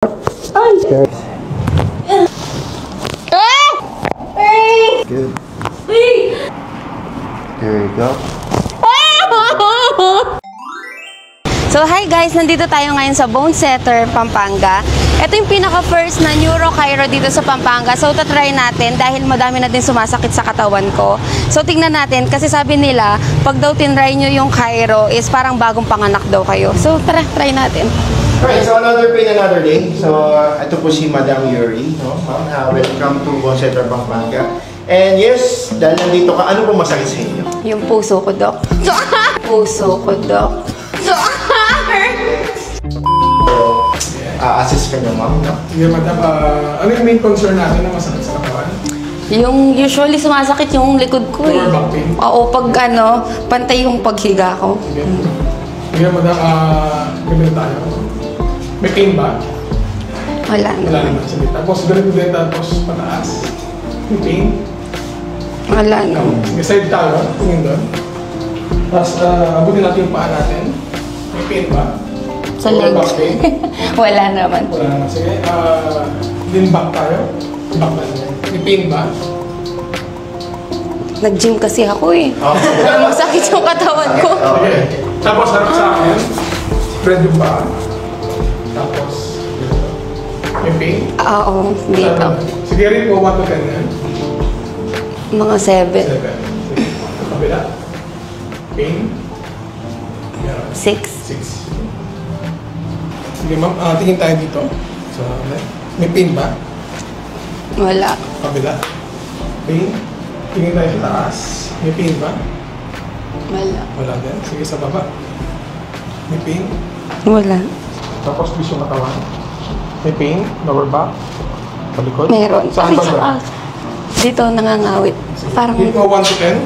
Good. There you go. So hi guys, nandito tayo ngayon sa Bone Setter, Pampanga. Ito yung pinaka-first na Neuro Chiro dito sa Pampanga. So tatry natin dahil madami na din sumasakit sa katawan ko. So tingnan natin kasi sabi nila, pag daw tinry nyo yung Chiro is parang bagong panganak daw kayo. So tara, try natin. Alright, so another pain, another day. So ito po si Madam Yuri, no? Welcome to Bone Setter, Pampanga. And yes, dahil nandito ka, ano po masakit sa inyo? Yung puso ko, Dok. Puso ko, Dok. Assist ka nyo, ma'am, no? Yeah, madam. Ano yung main concern natin na masakit sa katawan? Yung usually sumasakit yung likod ko eh. Lower back pain? Oo, pag pantay yung paghiga ko. Yeah, madam. Ganito tayo. May pain ba? Wala na. Wala naman. Sige. Tapos ganito din, tapos pataas. May pain? Wala na. Sige, side tayo. Tingin doon. Tapos abutin natin yung paa natin. May pain ba? Sa legs. Wala naman. Wala naman. Sige. Din back tayo. Back na natin. May pain ba? Nag-gym kasi ako eh. Kaya masakit yung katawan ko. Okay. Tapos harap sa akin. Spread yung paa. Tapos, dito. May pain? Oo, dito. Sige rin po, 1 to 10 yan. Mga 7. 7. Sige. Kabila. Pain? 6. 6. Sige ma'am, tingin tayo dito. So, may pain ba? Wala. Kabila. Pain? Tingin tayo sa taas. May pain ba? Wala. Wala din. Sige sa baba. May pain? Wala. Tapos twist yung katawan. May pain? Lower back? Palikod? Meron. Saan ba ba? Dito nangangawit. Parang Dito 1 to 10?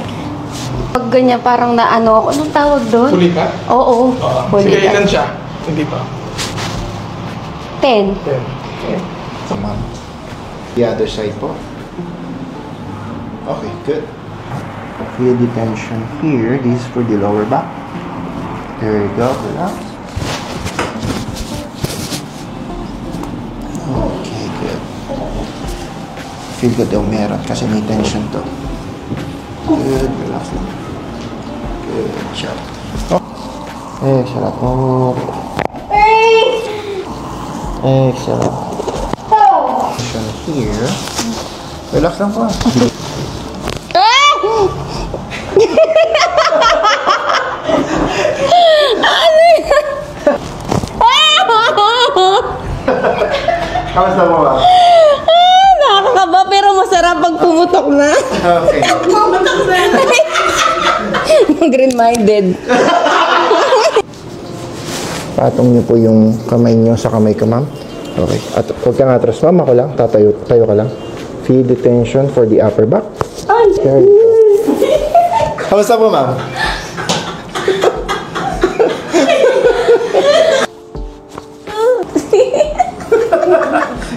pag ganyan parang naano ako. Anong tawag doon? Huli ka? Oo. Sige, Huli ilan ka. siya? Hindi pa. 10. 10. Okay. So, ma'am. The other side po. Okay, good. Feel the tension here. This is for the lower back. There you go. Relax. Okay, good. Feel ko daw meron kasi may tension to. Good. Relax lang. Good job. Oh. Excellent. Oh. Excellent. Tension here. Relax lang po. Kamusta mo ba? Nakakaba pero masarap pag pumutok na. Okay. Pumutok na. Green-minded. Patong niyo po yung kamay niyo sa kamay ko, ma'am. Okay. At huwag kang atras, ma'am. Ako lang. Tayo ka lang. Feel the tension for the upper back. There you go. Kamusta po, ma'am?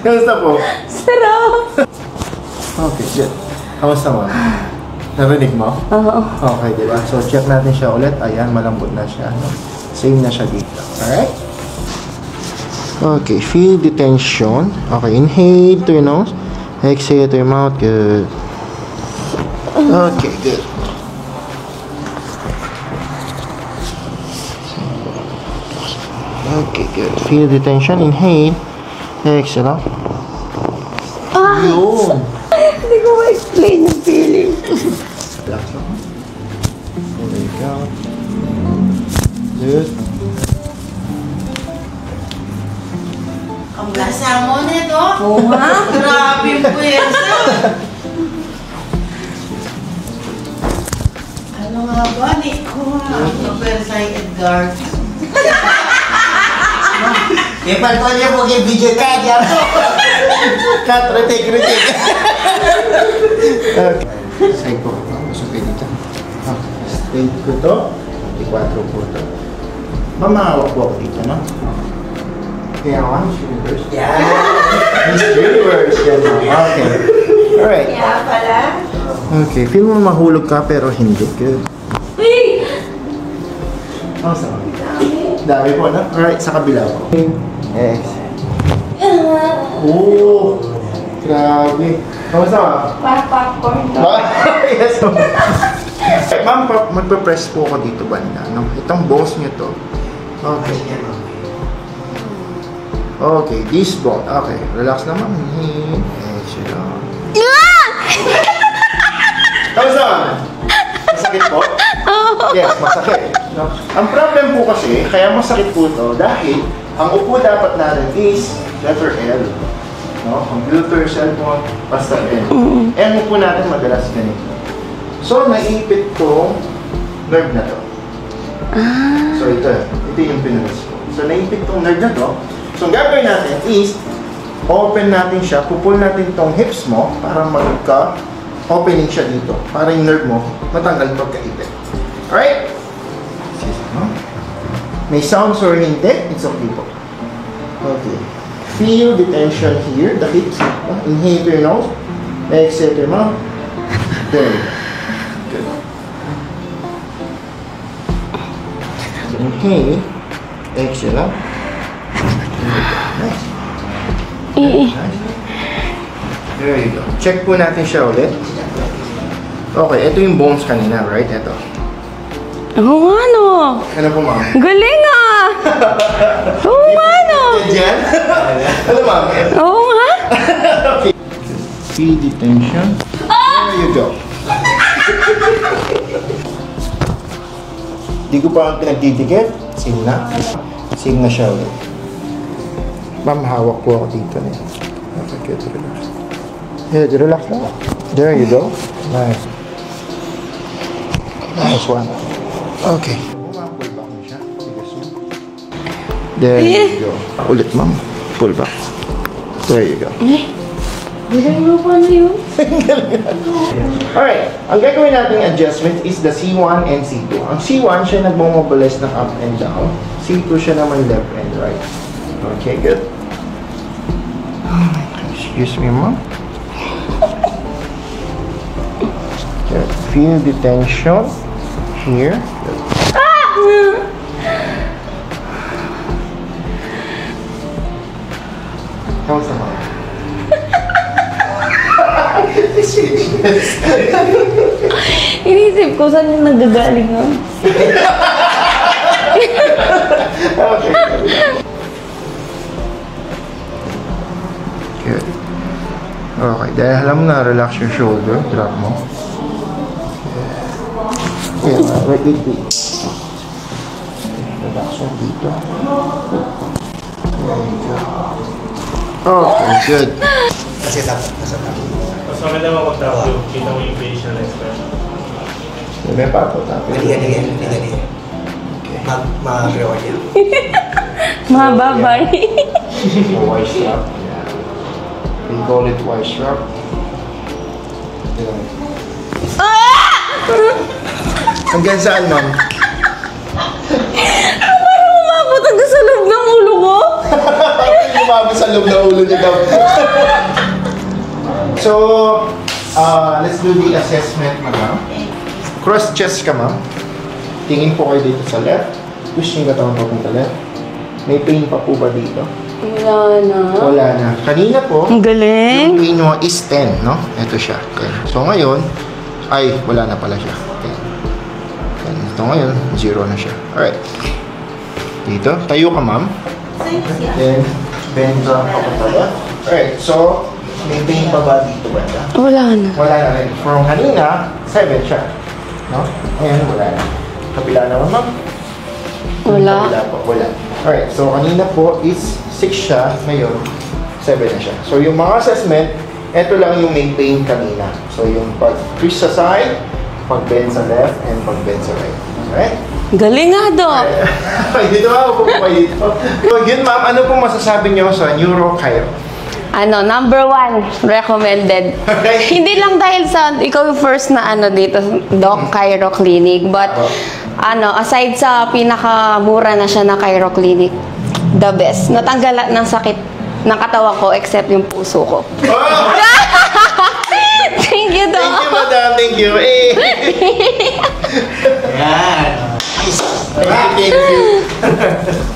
Kamusta po? Sarap. Okay, good. Kamusta, ma'am? Narinig mo? Oo. Okay, di ba? So, check natin siya ulit. Ayan, malambot na siya. No? Same na siya dito. Alright? Okay, feel the tension. Okay, inhale to your nose. Exhale to your mouth. Good. Okay, good. Okay, good. Feel the tension. Inhale. Exhale. Yun. Hindi ko ma-explain yung feeling. Relax lang. There you go. Good. Ang lasa mo nito. Oo nga. Grabe yung pwersa. Ano nga ba? Di ko nga. Ang pwersa ay Edgar. Ipalpal niya po kay video ka. Cut, retake. Okay. Side po. Masok kayo dito. Okay. Straight ko to. 24 po to. Mamahawak po ako dito, no? Kaya ako, Miss Universe. Yeah! Miss Universe. Okay. Alright. Kaya pala. Okay. Feel mo mahulog ka pero hindi. Good. Uy! Ang sama. Dami po, no? Alright, sa kabila po. Yes. Oh, grabe. Kamusta ka? Parang popcorn. Yes. Ma'am, magpa-press po ako dito banda. No? Itong bones nyo to. Okay. Okay, this bone. Okay, relax naman. Exhale. Kamusta ka? Masakit po? Yes, masakit. No? Ang problem po kasi, kaya masakit po to dahil ang upo dapat natin is letter L. No? Computer, cellphone, basta L. Eh, ang upo natin madalas ganito. So, naipit tong nerve na to. So, ito yung pinunas ko. So, naipit tong nerve na to. So, ang gagawin natin is, open natin siya, pupul natin tong hips mo para magka-opening siya dito. Para yung nerve mo matanggal pagkaipit. Alright? May sounds or hindi, it's okay po. Okay. Feel the tension here, the hips. Inhale through your nose. Exhale through your mouth. There you go. Good. So inhale. Exhale out. Nice. Nice. There you go. Check po natin siya ulit. Okay, ito yung bones kanina, right? Ito. Oo nga, no. Ano po, ma'am? Galing ah! Oo nga, no. Diyan? Ano, ma'am? Oo nga. Feel the tension. There you go. Di ko pa ang pinagdidikit. Sing na. Sing na siya ulit. Ma'am, hawak po ako dito na. Okay, good. Relax. Yeah, relax na. There you go. Nice. Nice one. Okay. There you go. Ulit, ma'am. Pull back. There you go. Galing mo pa na yun. Alright, ang gagawin nating adjustment is the C1 and C2. Ang C1 siya nagmomobilize ng up and down. C2 siya naman left and right. Okay, good. Excuse me, ma'am. Okay, feel the tension here. Kamusta, ma'am? Inisip ko saan yung nagagaling ah. Okay. Good. Okay, dahil alam mo na, relax your shoulder. Drop mo. Yeah, right with me. Relax mo dito. There you go. Okay, good. Kasi dapat nasa tabi. Mas maganda mo kung tawag yung kita mo yung facial expression. May pato tayo. Ganyan. Mag-reward yan. Mababay. Wide strap. Yeah. We call it wide strap. Hanggang saan, ma'am? Parang umabot hanggang sa loob ng ulo ko. Lumabas sa loob ng ulo niya daw. So, let's do the assessment, madam. Cross chest ka, ma'am. Tingin po kayo dito sa left. Push yung katawan papunta left. May pain pa po ba dito? Wala na. Wala na. Kanina po, Ang galing. yung pain mo is 10, no? Ito siya. Okay. So, ngayon, ay, wala na pala siya. Okay. Ito ngayon, 0 na siya. Alright. Dito, tayo ka, ma'am. Then, bend ka papunta left. Alright, so, may pain pa ba dito ba? Wala na. Wala na rin. From kanina, 7 siya. No? Ayan, wala na. Kabila naman, ma'am. Wala. Kabila po, wala. Alright, so kanina po is 6 siya. Ngayon, 7 na siya. So yung mga assessment, ito lang yung may pain kanina. So yung pag-twist sa side, pag-bend sa left, and pag-bend sa right. Alright? Galing nga, Doc. Dito ako po kayo dito. So yun, ma'am, ano pong masasabi niyo sa Neuro-Chiro? Ano, number 1, recommended. Okay. Hindi lang dahil sa, ikaw yung first na ano dito, Doc Chiro Clinic. But, ano, aside sa pinakamura na siya na Chiro Clinic, the best. Natanggal ng sakit ng katawan ko except yung puso ko. Oh! Thank you, Doc. Thank you, madam. Thank you. Yan. Thank you.